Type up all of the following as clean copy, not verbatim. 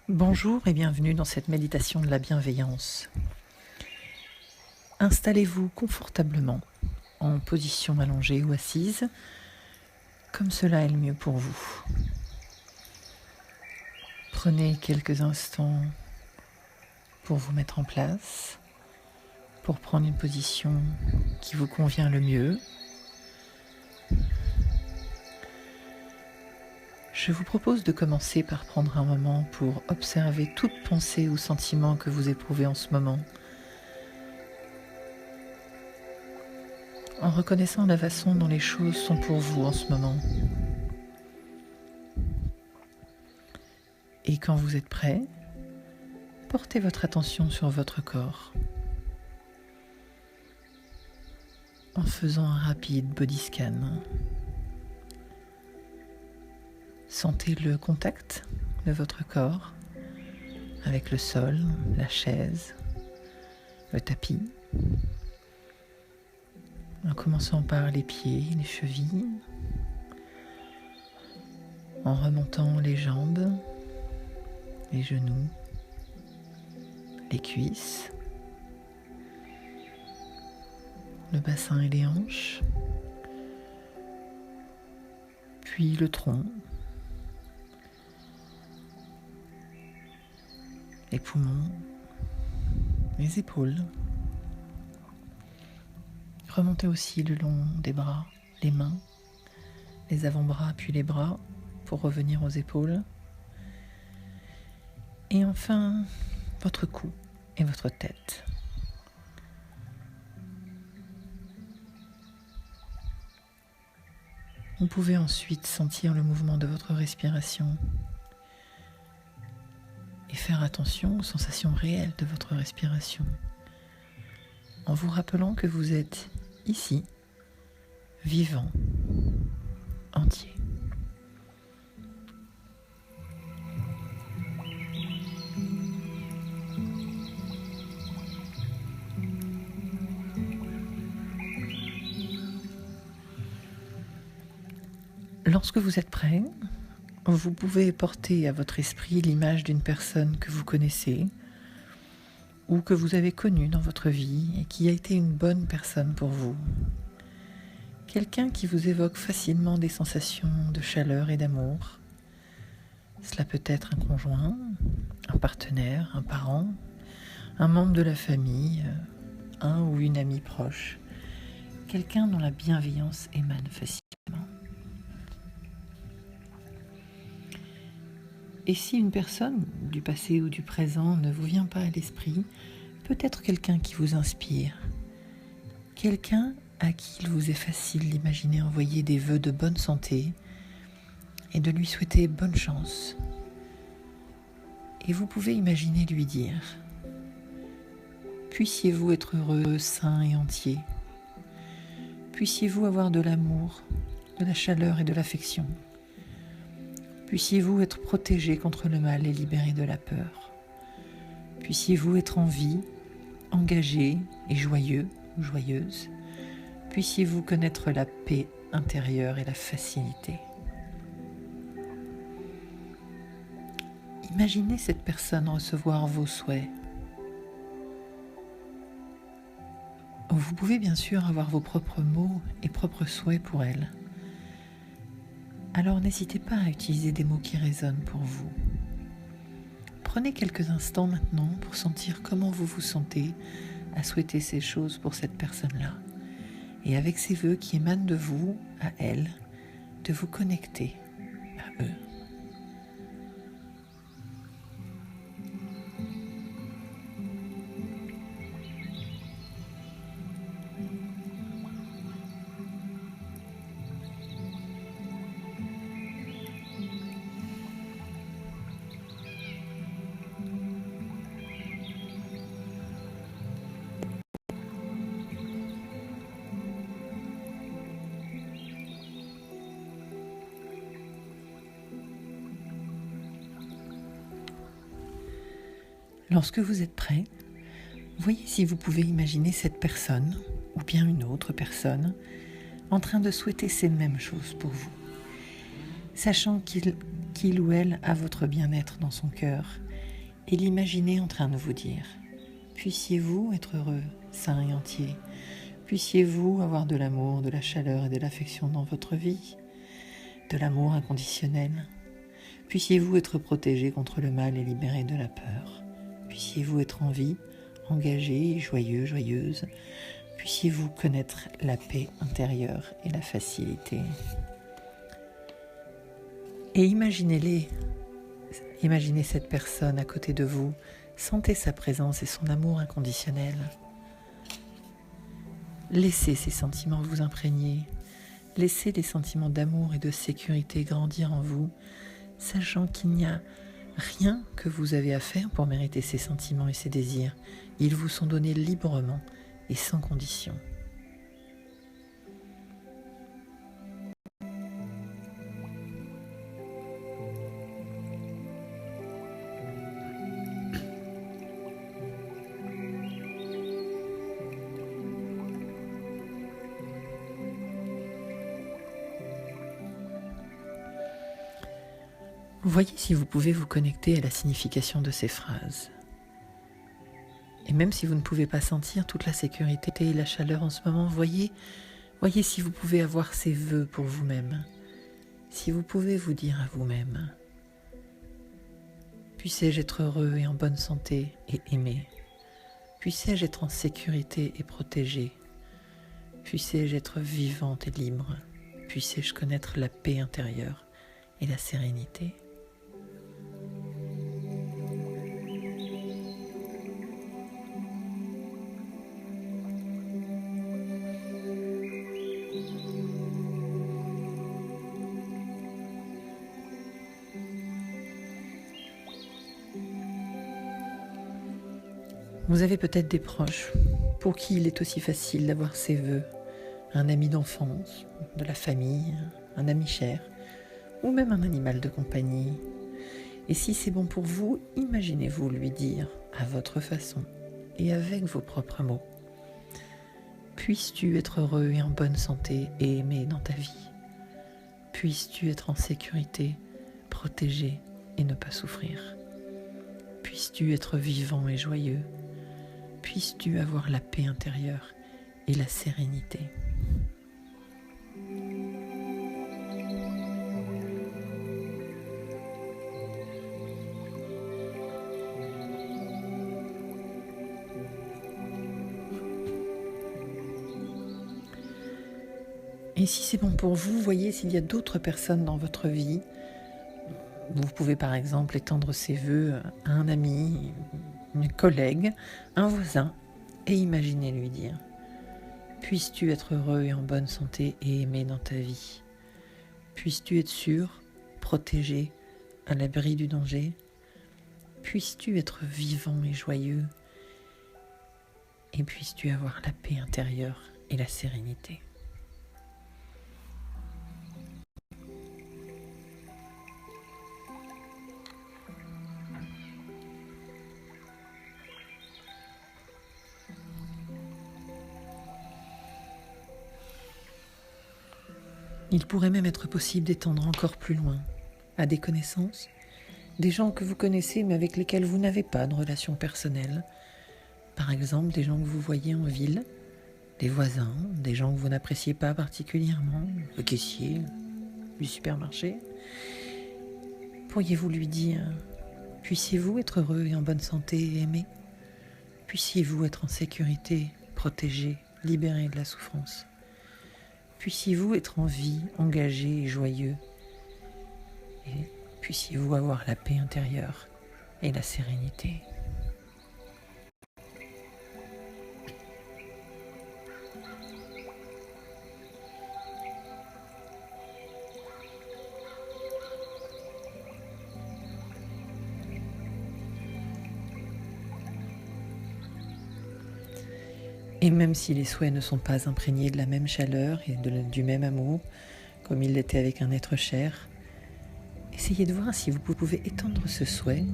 Bonjour et bienvenue dans cette méditation de la bienveillance. Installez-vous confortablement en position allongée ou assise, comme cela est le mieux pour vous. Prenez quelques instants pour vous mettre en place, pour prendre une position qui vous convient le mieux. Je vous propose de commencer par prendre un moment pour observer toute pensée ou sentiment que vous éprouvez en ce moment, en reconnaissant la façon dont les choses sont pour vous en ce moment. Et quand vous êtes prêt, portez votre attention sur votre corps en faisant un rapide body scan. Sentez le contact de votre corps avec le sol, la chaise, le tapis, en commençant par les pieds, les chevilles, en remontant les jambes, les genoux, les cuisses, le bassin et les hanches, puis le tronc, les poumons, les épaules. Remontez aussi le long des bras, les mains, les avant-bras puis les bras pour revenir aux épaules. Et enfin, votre cou et votre tête. Vous pouvez ensuite sentir le mouvement de votre respiration et faire attention aux sensations réelles de votre respiration, en vous rappelant que vous êtes ici, vivant, entier. Lorsque vous êtes prêt, vous pouvez porter à votre esprit l'image d'une personne que vous connaissez ou que vous avez connue dans votre vie et qui a été une bonne personne pour vous. Quelqu'un qui vous évoque facilement des sensations de chaleur et d'amour. Cela peut être un conjoint, un partenaire, un parent, un membre de la famille, un ou une amie proche. Quelqu'un dont la bienveillance émane facilement. Et si une personne du passé ou du présent ne vous vient pas à l'esprit, peut-être quelqu'un qui vous inspire, quelqu'un à qui il vous est facile d'imaginer envoyer des vœux de bonne santé et de lui souhaiter bonne chance. Et vous pouvez imaginer lui dire « Puissiez-vous être heureux, sain et entier. Puissiez-vous avoir de l'amour, de la chaleur et de l'affection. Puissiez-vous être protégé contre le mal et libéré de la peur. Puissiez-vous être en vie, engagé et joyeux ou joyeuse. Puissiez-vous connaître la paix intérieure et la facilité. » Imaginez cette personne recevoir vos souhaits. Vous pouvez bien sûr avoir vos propres mots et propres souhaits pour elle. Alors n'hésitez pas à utiliser des mots qui résonnent pour vous. Prenez quelques instants maintenant pour sentir comment vous vous sentez à souhaiter ces choses pour cette personne-là. Et avec ces vœux qui émanent de vous, à elle, de vous connecter à eux. Lorsque vous êtes prêt, voyez si vous pouvez imaginer cette personne, ou bien une autre personne, en train de souhaiter ces mêmes choses pour vous, sachant qu'il ou elle a votre bien-être dans son cœur et l'imaginez en train de vous dire: puissiez-vous être heureux, sain et entier. Puissiez-vous avoir de l'amour, de la chaleur et de l'affection dans votre vie, de l'amour inconditionnel. Puissiez-vous être protégé contre le mal et libéré de la peur. Puissiez-vous être en vie, engagé, joyeux, joyeuse. Puissiez-vous connaître la paix intérieure et la facilité. Et imaginez cette personne à côté de vous. Sentez sa présence et son amour inconditionnel. Laissez ces sentiments vous imprégner. Laissez les sentiments d'amour et de sécurité grandir en vous, sachant qu'il n'y a rien que vous avez à faire pour mériter ces sentiments et ces désirs. Ils vous sont donnés librement et sans condition. Voyez si vous pouvez vous connecter à la signification de ces phrases. Et même si vous ne pouvez pas sentir toute la sécurité et la chaleur en ce moment, voyez si vous pouvez avoir ces vœux pour vous-même. Si vous pouvez vous dire à vous-même: puissé-je être heureux et en bonne santé et aimé. Puissé-je être en sécurité et protégé. Puissé-je être vivante et libre. Puissé-je connaître la paix intérieure et la sérénité. Vous avez peut-être des proches pour qui il est aussi facile d'avoir ces vœux, un ami d'enfance, de la famille, un ami cher, ou même un animal de compagnie. Et si c'est bon pour vous, imaginez-vous lui dire, à votre façon et avec vos propres mots: puisses-tu être heureux et en bonne santé et aimé dans ta vie. Puisses-tu être en sécurité, protégé et ne pas souffrir. Puisses-tu être vivant et joyeux. Puisses-tu avoir la paix intérieure et la sérénité. Et si c'est bon pour vous, voyez s'il y a d'autres personnes dans votre vie. Vous pouvez par exemple étendre ces vœux à un ami, une collègue, un voisin, et imaginez lui dire: puisses-tu être heureux et en bonne santé et aimé dans ta vie. Puisses-tu être sûr, protégé, à l'abri du danger. Puisses-tu être vivant et joyeux. Et puisses-tu avoir la paix intérieure et la sérénité. Il pourrait même être possible d'étendre encore plus loin, à des connaissances, des gens que vous connaissez mais avec lesquels vous n'avez pas de relation personnelle. Par exemple, des gens que vous voyez en ville, des voisins, des gens que vous n'appréciez pas particulièrement, le caissier du supermarché. Pourriez-vous lui dire: puissiez-vous être heureux et en bonne santé et aimé. Puissiez-vous être en sécurité, protégé, libéré de la souffrance. Puissiez-vous être en vie, engagé et joyeux. Et puissiez-vous avoir la paix intérieure et la sérénité. Et même si les souhaits ne sont pas imprégnés de la même chaleur et du même amour, comme il l'était avec un être cher, essayez de voir si vous pouvez étendre ce souhait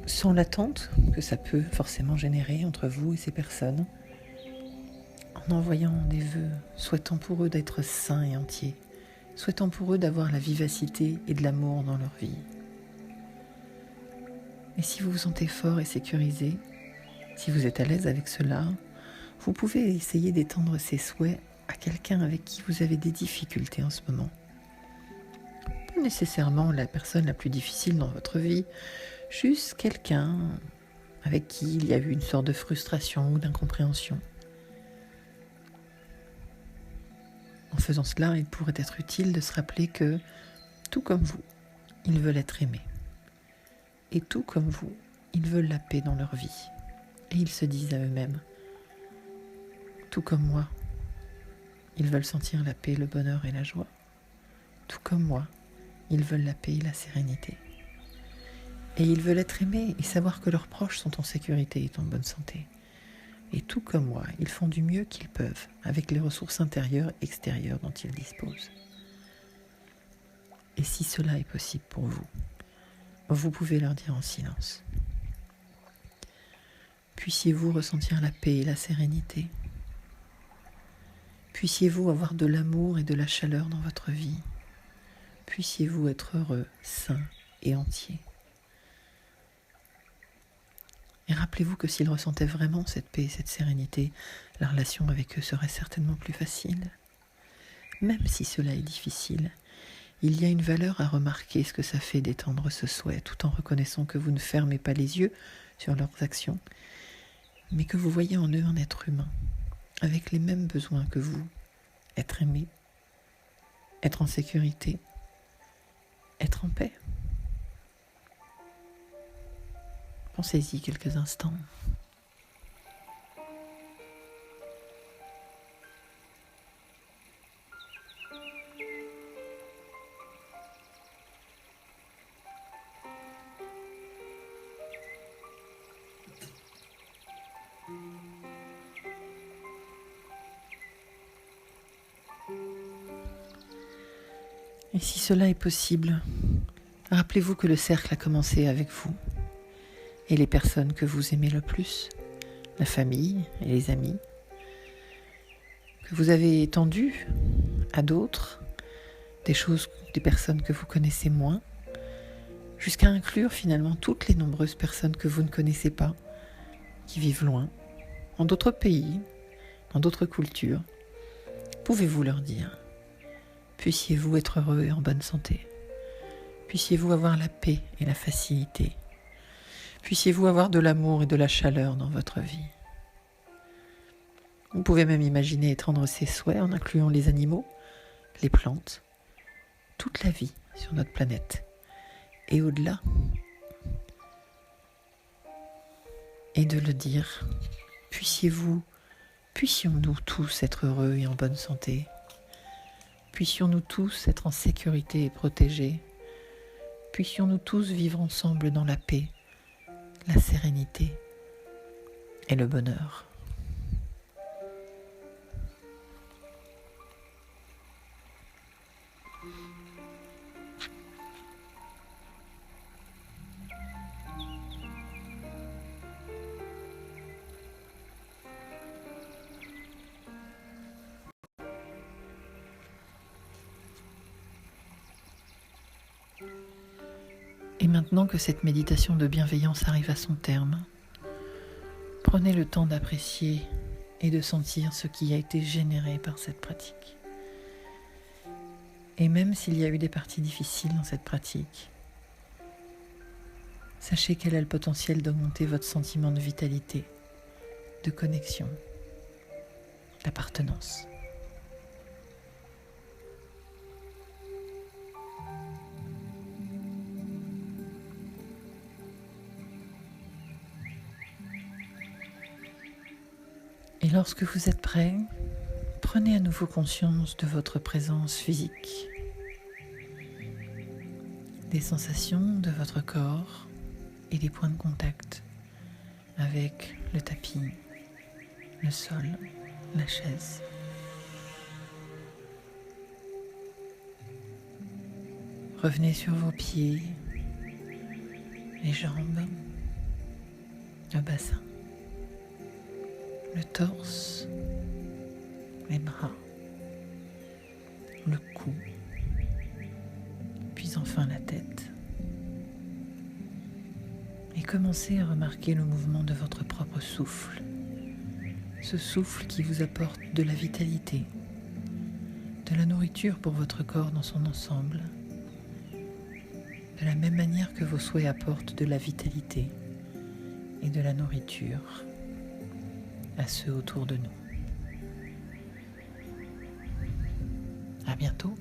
sans l'attente que ça peut forcément générer entre vous et ces personnes, en envoyant des vœux, souhaitant pour eux d'être sains et entiers, souhaitant pour eux d'avoir la vivacité et de l'amour dans leur vie. Et si vous vous sentez fort et sécurisé, si vous êtes à l'aise avec cela, vous pouvez essayer d'étendre ces souhaits à quelqu'un avec qui vous avez des difficultés en ce moment. Pas nécessairement la personne la plus difficile dans votre vie, juste quelqu'un avec qui il y a eu une sorte de frustration ou d'incompréhension. En faisant cela, il pourrait être utile de se rappeler que, tout comme vous, ils veulent être aimés. Et tout comme vous, ils veulent la paix dans leur vie. Et ils se disent à eux-mêmes, tout comme moi, ils veulent sentir la paix, le bonheur et la joie. Tout comme moi, ils veulent la paix et la sérénité. Et ils veulent être aimés et savoir que leurs proches sont en sécurité et en bonne santé. Et tout comme moi, ils font du mieux qu'ils peuvent avec les ressources intérieures et extérieures dont ils disposent. Et si cela est possible pour vous, vous pouvez leur dire en silence. Puissiez-vous ressentir la paix et la sérénité. Puissiez-vous avoir de l'amour et de la chaleur dans votre vie. Puissiez-vous être heureux, sain et entier. Et rappelez-vous que s'ils ressentaient vraiment cette paix et cette sérénité, la relation avec eux serait certainement plus facile. Même si cela est difficile, il y a une valeur à remarquer ce que ça fait d'étendre ce souhait, tout en reconnaissant que vous ne fermez pas les yeux sur leurs actions, mais que vous voyez en eux un être humain, avec les mêmes besoins que vous, être aimé, être en sécurité, être en paix. Pensez-y quelques instants. Et si cela est possible, rappelez-vous que le cercle a commencé avec vous et les personnes que vous aimez le plus, la famille et les amis, que vous avez étendu à d'autres, des personnes que vous connaissez moins, jusqu'à inclure finalement toutes les nombreuses personnes que vous ne connaissez pas, qui vivent loin, en d'autres pays, dans d'autres cultures. Pouvez-vous leur dire, puissiez-vous être heureux et en bonne santé, puissiez-vous avoir la paix et la facilité, puissiez-vous avoir de l'amour et de la chaleur dans votre vie. Vous pouvez même imaginer étendre ces souhaits en incluant les animaux, les plantes, toute la vie sur notre planète et au-delà. Et de le dire, puissions-nous tous être heureux et en bonne santé, puissions-nous tous être en sécurité et protégés, puissions-nous tous vivre ensemble dans la paix, la sérénité et le bonheur. Et maintenant que cette méditation de bienveillance arrive à son terme, prenez le temps d'apprécier et de sentir ce qui a été généré par cette pratique. Et même s'il y a eu des parties difficiles dans cette pratique, sachez qu'elle a le potentiel d'augmenter votre sentiment de vitalité, de connexion, d'appartenance. Et lorsque vous êtes prêt, prenez à nouveau conscience de votre présence physique, des sensations de votre corps et des points de contact avec le tapis, le sol, la chaise. Revenez sur vos pieds, les jambes, le bassin, le torse, les bras, le cou, puis enfin la tête. Et commencez à remarquer le mouvement de votre propre souffle. Ce souffle qui vous apporte de la vitalité, de la nourriture pour votre corps dans son ensemble, de la même manière que vos souhaits apportent de la vitalité et de la nourriture à ceux autour de nous. À bientôt.